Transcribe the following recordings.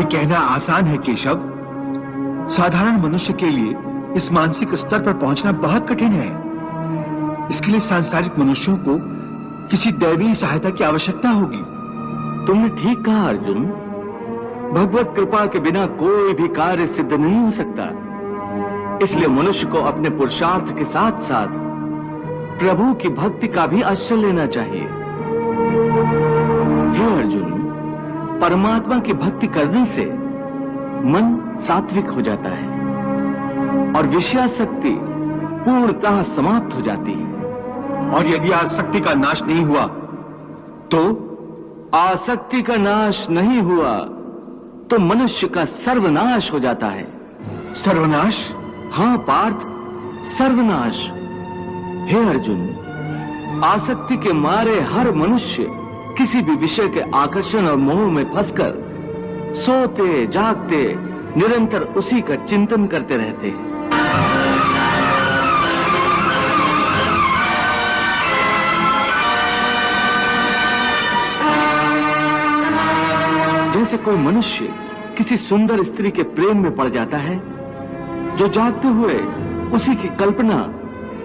ये कहना आसान है केशव, साधारण मनुष्य के लिए इस मानसिक स्तर पर पहुंचना बहुत कठिन है। इसके लिए सांसारिक मनुष्यों को किसी दैवीय सहायता की आवश्यकता होगी। तुमने ठीक कहा अर्जुन। भगवत कृपा के बिना कोई भी कार्य सिद्ध नहीं हो सकता। इसलिए मनुष्य को अपने पुरुषार्थ के साथ साथ प्रभु की भक्ति का भी आश्रय लेना चाहिए। हे अर्जुन, परमात्मा की भक्ति करने से मन सात्विक हो जाता है और विषयासक्ति पूर्णतः समाप्त हो जाती है। और यदि आसक्ति का नाश नहीं हुआ तो? आसक्ति का नाश नहीं हुआ तो मनुष्य का सर्वनाश हो जाता है। सर्वनाश? हां पार्थ, सर्वनाश। हे अर्जुन, आसक्ति के मारे हर मनुष्य किसी भी विषय के आकर्षण और मोह में फंसकर सोते जागते निरंतर उसी का चिंतन करते रहते हैं। जैसे कोई मनुष्य किसी सुंदर स्त्री के प्रेम में पड़ जाता है, जो जागते हुए उसी की कल्पना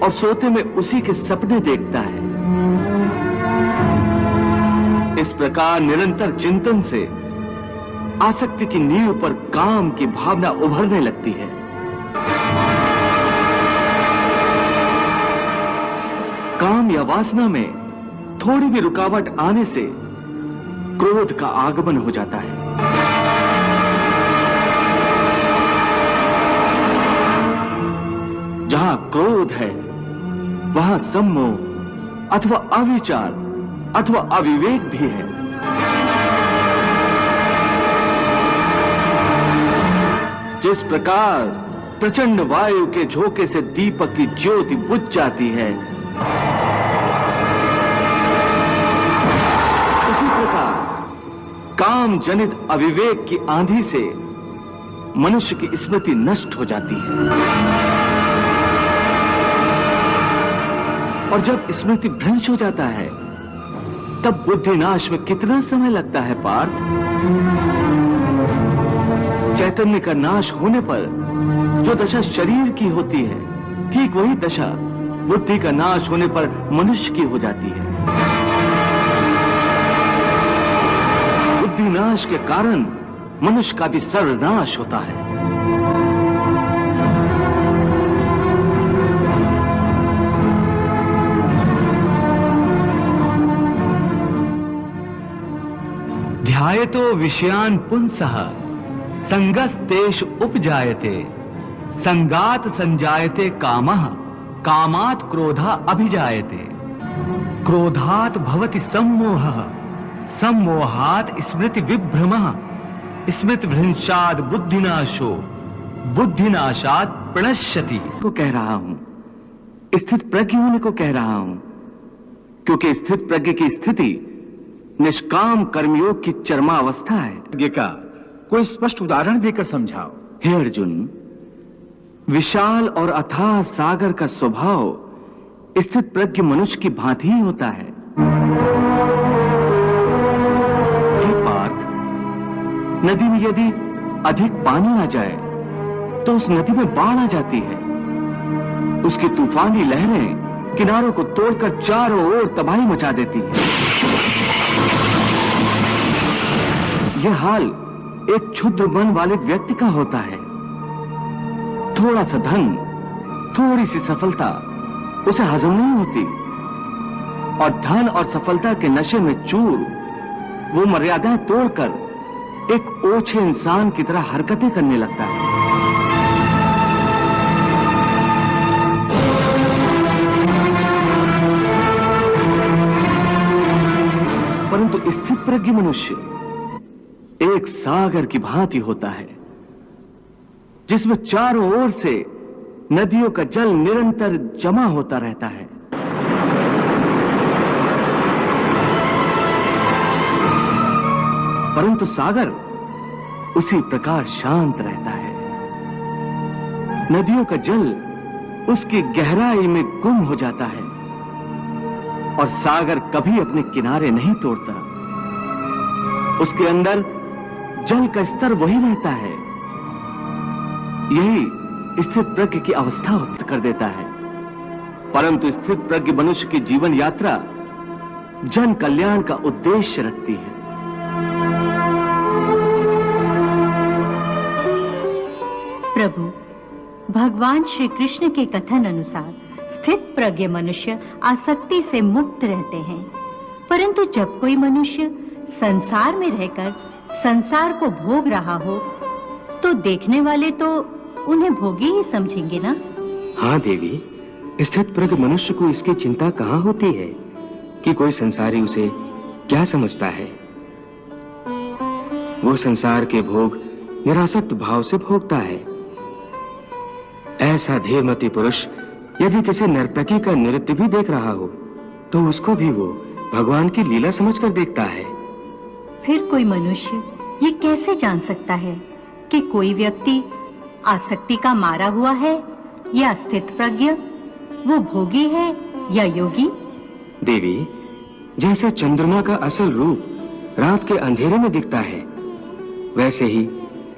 और सोते में उसी के सपने देखता है। इस प्रकार निरंतर चिंतन से आसक्ति की नींव पर काम की भावना उभरने लगती है। काम या वासना में थोड़ी भी रुकावट आने से क्रोध का आगमन हो जाता है। जहां क्रोध है वहां सम्मोह अथवा अविचार अथवा अविवेक भी है। जिस प्रकार प्रचंड वायु के झोंके से दीपक की ज्योति बुझ जाती है, उसी प्रकार काम जनित अविवेक की आंधी से मनुष्य की स्मृति नष्ट हो जाती है। और जब स्मृति भ्रंश हो जाता है तब बुद्धिनाश में कितना समय लगता है पार्थ? चैतन्य का नाश होने पर जो दशा शरीर की होती है, ठीक वही दशा बुद्धि का नाश होने पर मनुष्य की हो जाती है। बुद्धिनाश के कारण मनुष्य का भी सर्वनाश होता है। ध्यायतो विषयान् पुंसः संगस्तेषु उपजायते संगात संजायते कामः कामात् क्रोधा अभिजायते क्रोधात् भवति सम्मोहः सम्मोहात् स्मृति विभ्रमः स्मृति भ्रंशात् बुद्धिनाशो बुद्धिनाशात् प्रणश्यति को कह रहा हूं, स्थित प्रज्ञ होने को कह रहा हूं, क्योंकि स्थित प्रज्ञ की स्थिति निष्काम कर्मयोग की चरमावस्था है। ये का कोई स्पष्ट उदाहरण देकर समझाओ। हे अर्जुन, विशाल और अथाह सागर का स्वभाव स्थित प्रज्ञ मनुष्य की भांति ही होता है। हे पार्थ, नदी में यदि अधिक पानी आ जाए तो उस नदी में बाढ़ आ जाती है। उसकी तूफानी लहरें किनारों को तोड़कर चारों ओर तबाही मचा देती है। यह हाल एक क्षुद्र मन वाले व्यक्ति का होता है। थोड़ा सा धन, थोड़ी सी सफलता उसे हजम नहीं होती और धन और सफलता के नशे में चूर वो मर्यादाएं तोड़कर एक ओछे इंसान की तरह हरकतें करने लगता है। परंतु स्थित प्रज्ञ मनुष्य एक सागर की भांति होता है, जिसमें चारों ओर से नदियों का जल निरंतर जमा होता रहता है। परंतु सागर उसी प्रकार शांत रहता है। नदियों का जल उसकी गहराई में गुम हो जाता है और सागर कभी अपने किनारे नहीं तोड़ता। उसके अंदर जल का स्तर वही रहता है। यही स्थित प्रज्ञ की अवस्था उत्पन्न कर देता है। परंतु स्थित प्रज्ञ मनुष्य की जीवन यात्रा जन कल्याण का उद्देश्य रखती है। प्रभु, भगवान श्री कृष्ण के कथन अनुसार स्थित प्रज्ञ मनुष्य आसक्ति से मुक्त रहते हैं, परंतु जब कोई मनुष्य संसार में रहकर संसार को भोग रहा हो तो देखने वाले तो उन्हें भोगी ही समझेंगे ना? हाँ देवी, स्थित प्रज्ञ मनुष्य को इसकी चिंता कहाँ होती है कि कोई संसारी उसे क्या समझता है। वो संसार के भोग निरासक्त भाव से भोगता है। ऐसा धीरमती पुरुष यदि किसी नर्तकी का नृत्य भी देख रहा हो तो उसको भी वो भगवान की लीला समझकर देखता है। फिर कोई मनुष्य ये कैसे जान सकता है कि कोई व्यक्ति आसक्ति का मारा हुआ है या स्थित प्रज्ञ, वो भोगी है या योगी? देवी, जैसे चंद्रमा का असल रूप रात के अंधेरे में दिखता है, वैसे ही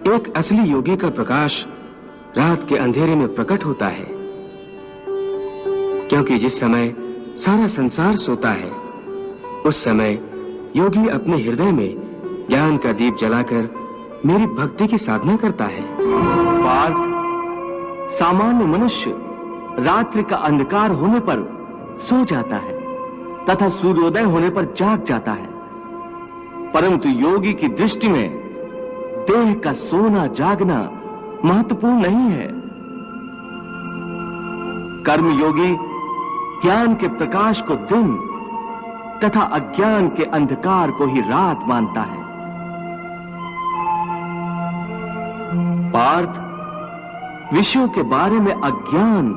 एक असली योगी का प्रकाश रात के अंधेरे में प्रकट होता है। क्योंकि जिस समय सारा संसार सोता है उस समय योगी अपने हृदय में ज्ञान का दीप जलाकर मेरी भक्ति की साधना करता है। पार्थ, सामान्य मनुष्य रात्रि का अंधकार होने पर सो जाता है तथा सूर्योदय होने पर जाग जाता है, परंतु योगी की दृष्टि में देह का सोना जागना महत्वपूर्ण नहीं है। कर्मयोगी ज्ञान के प्रकाश को दिन तथा अज्ञान के अंधकार को ही रात मानता है। पार्थ, विषयों के बारे में अज्ञान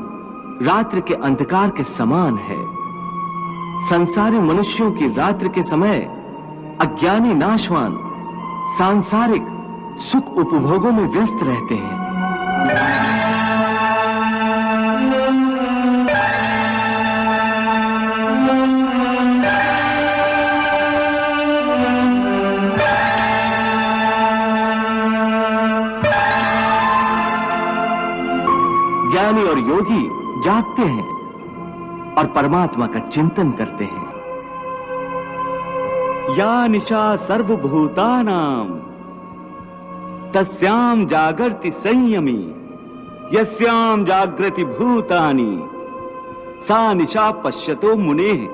रात्रि के अंधकार के समान है। संसारी मनुष्यों की रात्रि के समय अज्ञानी नाशवान सांसारिक सुख उपभोगों में व्यस्त रहते हैं। ज्ञानी और योगी जागते हैं और परमात्मा का चिंतन करते हैं। या निशा सर्वभूतानां तस्याम जागर्ति संयमी यस्याम जागृति भूतानि सा निशा पश्यतो मुनेः